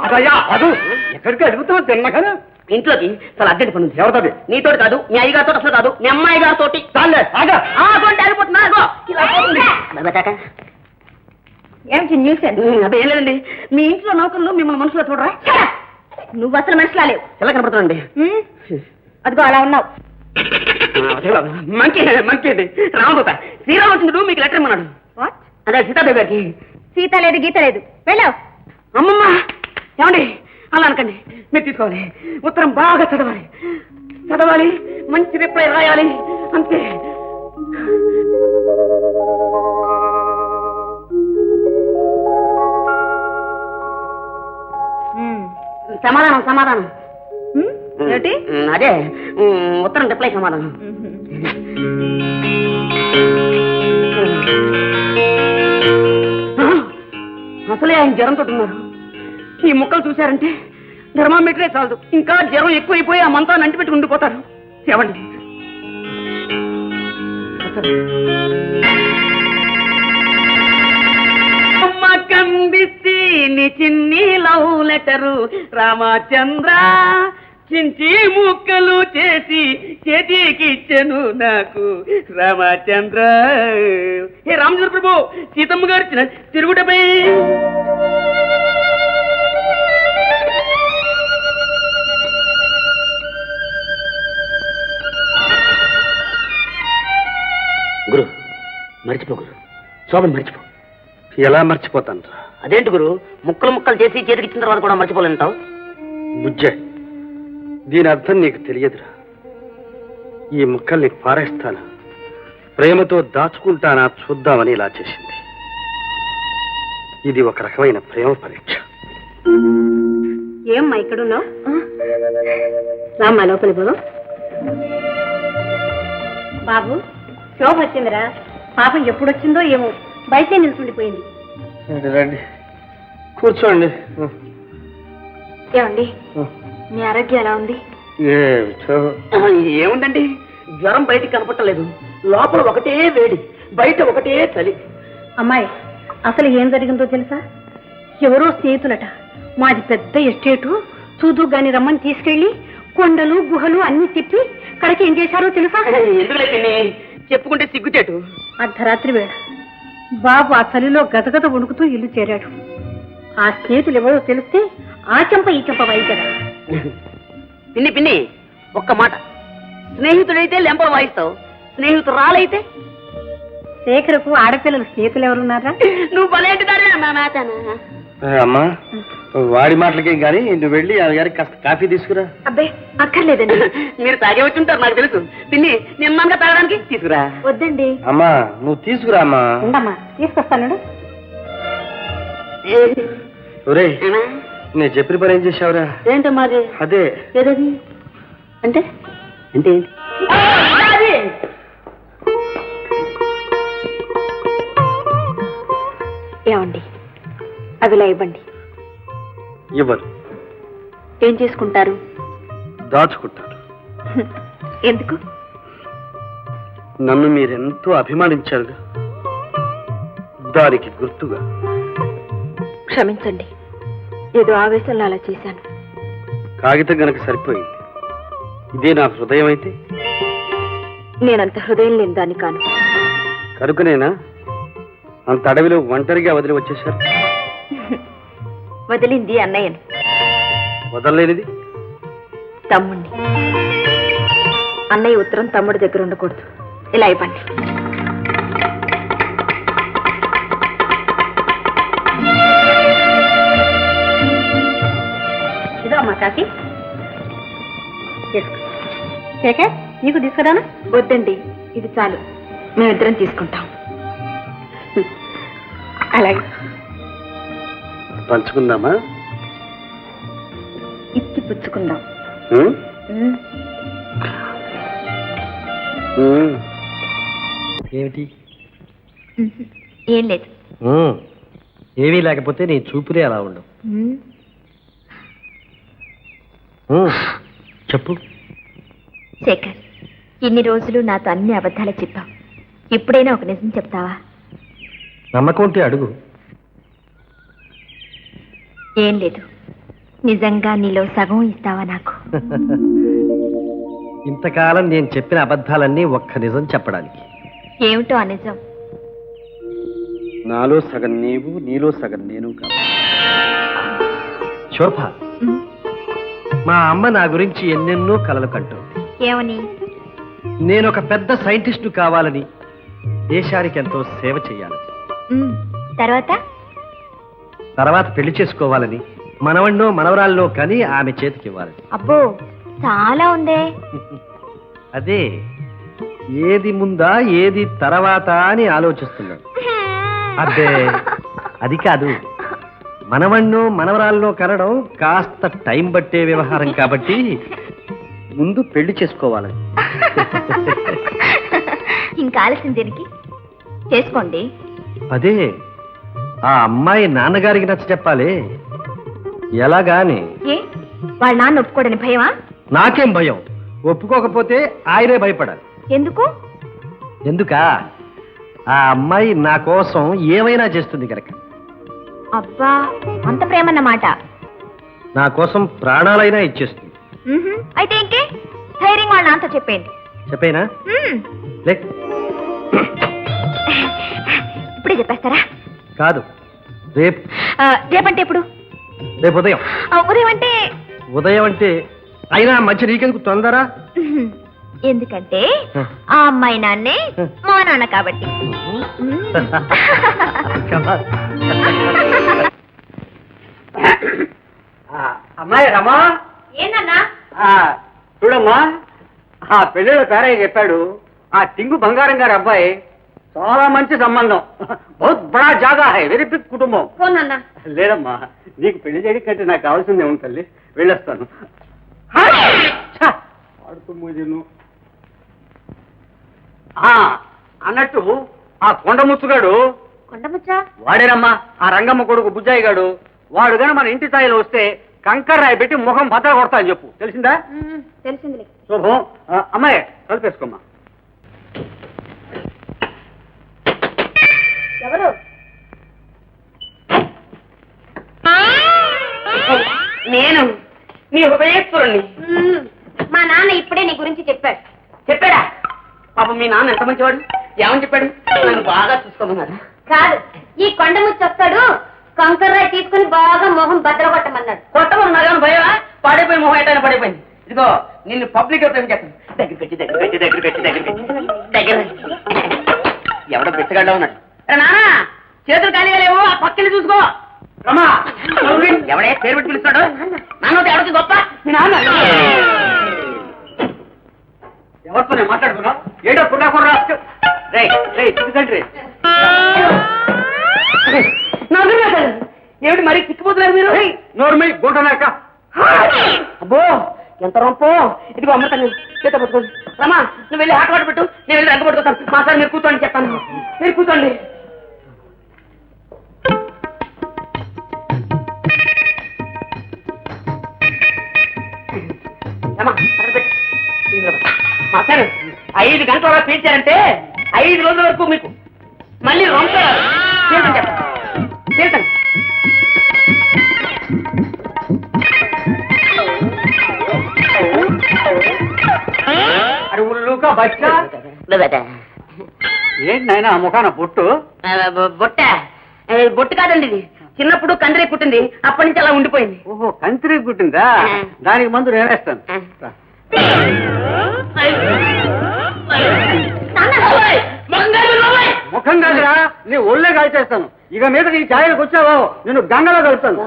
అదయ్యా అదు ఎక్కడికి అడుగుతావు తిన్నగా ఇంట్లోకి చాలా అర్జెంట్ పని ఉంది. ఎవరితో? నీతో కాదు, మీ అయ్యగారితో అసలు కాదు, మీ అమ్మాయి గారితో. ఏమిటి న్యూస్? అదే ఏం లేదండి, మీ ఇంట్లో నౌకర్లు మిమ్మల్ని మనుషులో చూడరా? నువ్వు అసలు మనిషిలా లేవు. ఎలా కనపడుతుందండి? అదిగో అలా ఉన్నావు. మంచి మంచి రామదూత శ్రీరామచంద్రుడు మీకు లెటర్ ఇమ్మన్నాడు. అదే సీతాదేవి గారికి. సీత లేదు గీత లేదు, వెళ్ళావు. అమ్మమ్మ ఏమండి అలా అనకండి, మీరు తీసుకోవాలి. ఉత్తరం బాగా చదవాలి, చదవాలి, మంచి రిప్లై రాయాలి, అంతే. సమాధానం సమాధానం ఏంటి? అదే ఉత్తరం రిప్లై సమాధానం. అసలే ఆయన జ్వరంతో ఉన్నారు. ఈ ముక్కలు చూశారంటే థర్మామీటరే చాలదు, ఇంకా జ్వరం ఎక్కువైపోయి ఆ మంతాన్ని అంటిపెట్టి ఉండిపోతారు. ఏమండి కందిస్తే నీ చిన్ని లవ్ లెటరు రామచంద్ర చించి ముక్కలు చేసి చేతికిచ్చెను నాకు రామచంద్ర. హే రామచంద్ర ప్రభు, సీతమ్మ గారు తిరుగుటపై గురు మర్చిపో, గురు శోభను మర్చిపో. ఎలా మర్చిపోతాను? అదేంటి గురు, ముక్కలు ముక్కలు చేసి చేతికిచ్చిన తర్వాత కూడా మర్చిపోలేంటావు? బుజ్జే, దీని అర్థం నీకు తెలియదురా. ఈ ముక్కల్ని పారేస్తానా, ప్రేమతో దాచుకుంటానా చూద్దామని ఇలా చేసింది. ఇది ఒక రకమైన ప్రేమ పరీక్ష. ఏమ్మా ఇక్కడున్నావు? రామ్మా లోపలి పోదాం. బాబు, శోభ వచ్చిందిరా. పాపం ఎప్పుడొచ్చిందో ఏమో, బయటే నిల్చుండిపోయింది. రండి కూర్చోండి. ఏమండి, మీ ఆరోగ్యం ఎలా ఉంది? ఏముందండి, జ్వరం బయటికి కనపట్టలేదు, లోపల ఒకటే వేడి, బయట ఒకటే చలి. అమ్మాయి, అసలు ఏం జరిగిందో తెలుసా? ఎవరో స్నేహితులట, మాది పెద్ద ఎస్టేటు, చూదు గాని రమ్మని తీసుకెళ్లి కొండలు గుహలు అన్ని తిప్పి కడకి ఏం చేశారో తెలుసా? ఎందుకులేండి, చెప్పుకుంటే సిగ్గుచేటు. అర్ధరాత్రి వేళ బాబు ఆ చలిలో గదగద వణుకుతూ ఇల్లు చేరాడు. ఆ స్నేహితులు ఎవరో తెలిస్తే ఆ చెంప ఈ చెంప వైద్యరా. పిన్ని పిన్ని ఒక్క మాట, స్నేహితుడైతే లెంపలు వాయిస్తావు, స్నేహితురాలైతే? శేఖరకు ఆడపిల్లలు స్నేహితులు ఎవరున్నారా? నువ్వు బలేంటిదానే అమ్మా, వాడి మాటలకేం గాని నువ్వు వెళ్ళి ఆ గారికి కాస్త కాఫీ తీసుకురా. అబ్బే అక్కర్లేదండి, మీరు తాగే వచ్చి ఉంటారు నాకు తెలుసు. పిన్ని నిమ్మగా తాగడానికి తీసుకురా. వద్దండి. అమ్మా నువ్వు తీసుకురా. అమ్మా ఉండమ్మా, తీసుకొస్తాను. ఒరే, నేను చెప్పిన పని ఏం చేసావురా? ఏంటమ్మా అదే ఏదది అంటే అంటే ఏమండి, అవిలా ఇవ్వండి. ఇవ్వరు. ఏం చేసుకుంటారు? దాచుకుంటారు. ఎందుకు? నన్ను మీరెంతో అభిమానించారుగా, దానికి గుర్తుగా. క్షమించండి, ఏదో ఆవేశంలో అలా చేశాను. కాగితం గనక సరిపోయింది. ఇదే నా హృదయం అయితే? నేనంత హృదయం లేని దాన్ని కాను. కనుకనేనా అంత అడవిలో ఒంటరిగా వదిలి వచ్చేశారు? వదిలింది అన్నయ్యను. వదలలేనిది తమ్ముణ్ణి. అన్నయ్య ఉత్తరం తమ్ముడి దగ్గర ఉండకూడదు. ఇలా ఇవ్వండి. ఇదో అమ్మా కాకి, శేఖర్ నీకు తీసుకురానా? వద్దండి, ఇది చాలు, మేమిద్దరం తీసుకుంటాం. అలాగే పంచుకుందామా? ఇచ్చి పుచ్చుకుందాం. ఏమిటి? ఏం లేదు. ఏమీ లేకపోతే నీ చూపులే అలా ఉండవు. చెప్పు. శేఖర్, ఇన్ని రోజులు నాతో అన్ని అబద్ధాలు చెప్పావు, ఇప్పుడైనా ఒక నిజం చెప్తావా? నమ్మకం ఉంటే అడుగు. ఏం లేదు, నిజంగా నీలో సగం ఇస్తావా నాకు? ఇంతకాలం నేను చెప్పిన అబద్ధాలన్నీ ఒక్క నిజం చెప్పడానికి. ఏమిటో ఆ నిజం? నాలో సగం నీవు, నీలో సగం నేను కాదు. శోభ, మా అమ్మ నా గురించి ఎన్నెన్నో కలలు కంటుంది. ఏమని? నేను ఒక పెద్ద సైంటిస్టు కావాలని, దేశానికి ఎంతో సేవ చేయాలని, తర్వాత తర్వాత పెళ్లి చేసుకోవాలని, మనవణ్ణో మనవరాల్లో కని ఆమె చేతికి ఇవ్వాలని. అబ్బో, చాలా ఉందే. అదే ఏది ముందా ఏది తర్వాత అని ఆలోచిస్తున్నాను. అదే అది కాదు, మనవణ్ణో మనవరాల్లో కనడం కాస్త టైం పట్టే వ్యవహారం కాబట్టి ముందు పెళ్లి చేసుకోవాలని. ఇంకా ఆలస్యం దీనికి చేసుకోండి. అదే ఆ అమ్మాయి నాన్నగారికి నచ్చ చెప్పాలి. ఎలాగాని? ఏ, వాళ్ళ నాన్న ఒప్పుకోడని భయమా? నాకేం భయం, ఒప్పుకోకపోతే ఆయనే భయపడాలి. ఎందుకు? ఎందుకా? ఆ అమ్మాయి నా కోసం ఏమైనా చేస్తుంది కనుక. అబ్బా, అంత ప్రేమన్నమాట. నా కోసం ప్రాణాలైనా ఇచ్చేస్తుంది. అయితే ఇంకే ధైర్యం వాళ్ళ నాన్నతో చెప్పేయండి. చెప్పేనా? లే, ఇప్పుడే చెప్పేస్తారా? కాదు, రేపు. రేపంటే ఎప్పుడు? రేపు ఉదయం. ఉదయం అంటే? ఉదయం అంటే అయినా మంచి నీకెందుకు తొందర? ఎందుకంటే ఆ అమ్మాయి నాన్నే మా నాన్న కాబట్టి. అమ్మాయి రమా, ఏందన్నా? చూడమ్మా, ఆ పెళ్ళిళ్ళ పేరయ్య చెప్పాడు, ఆ టింగు బంగారం గారి అబ్బాయి చాలా మంచి సంబంధం, బహుత్ బడా జాగా హై, వెరీ బిగ్ కుటుంబం. లేదమ్మా, నీకు పెళ్లి చేయడం కంటే నాకు కావాల్సిందే ఉంది తల్లి, వెళ్ళొస్తాను. అన్నట్టు ఆ కొండముచ్చుగాడు, కొండముచ్చా? వాడేనమ్మా ఆ రంగమ్మ కొడుకు బుజ్జాయి గాడు, వాడు గాని మన ఇంటి స్థాయిలో వస్తే కంకర్ రాయి పెట్టి ముఖం బద్దలు కొడతా అని చెప్పు, తెలిసిందా? తెలిసిందిలే. శుభం. అమ్మాయి కలిపేసుకోమ్మా. ఎవరు? నేను నీ హృదయేశ్వరుణ్ణి. మా నాన్న ఇప్పుడే నీ గురించి చెప్పాడు. చెప్పాడా? పాపం మీ నాన్న ఎంత మంచివాడు. ఏమని చెప్పాడు? నన్ను బాగా చూసుకోమన్నాడు. కాదు, ఈ కొండముచ్చి వస్తాడు, కంకర్రాయి తీసుకుని బాగా మొహం బద్దల కొట్టమన్నాడు. కొట్టమన్నా కానీ భయమా? పాడైపోయి మొహం ఎట్టైనా పడిపోయింది. ఇదిగో నిన్ను పబ్లిక్ చేస్తాను. దగ్గర ఎవడో బిచ్చగడ్డా ఉన్నాడు. నాన్న చేతులు ఖాళీగా లేవు, ఆ పక్కని చూసుకో. రమా, ఎవడే పేరు పెట్టి పిలుస్తాడు? నాన్న ఎవరికి గొప్ప? మీ నాన్న. ఎవరితో నేను మాట్లాడుకున్నావు? ఏడో పుణ్యాకుండా రాష్ట్ర తండ్రి. ఏమిటి మరి చిక్కిపోతున్నారు మీరు? నోర్మై గుంటనాక. అబ్బో ఎంత రొంపో. ఇదిగో అమృతం చేత పట్టుకోండి. రమా, నువ్వు వెళ్ళి ఆట పెట్టు, నేను వెళ్ళి రంగు పట్టుకుంటాను. మా సార్ మీరు కూర్చోండి చెప్పాను. మీరు కూర్చోండి. మా సార్ 5 గంటల పీల్చారంటే 5 రోజుల వరకు మీకు మళ్ళీ రొంపారు. చెప్పండి. ఏంటి నాయన ఆ ముఖాన బొట్టు? బొట్టు కాదండి, ఇది చిన్నప్పుడు కందిరీ పుట్టింది, అప్పటి నుంచి అలా ఉండిపోయింది. ఓహో, కందిరీ పుట్టిందా? దానికి మందు నేనేస్తాను. ముఖం కాదురా, నీ ఒళ్ళే కాల్చేస్తాను. ఇక మీద నీ ఛాయలకు వచ్చావా నేను గంగలో కలుపుతాను.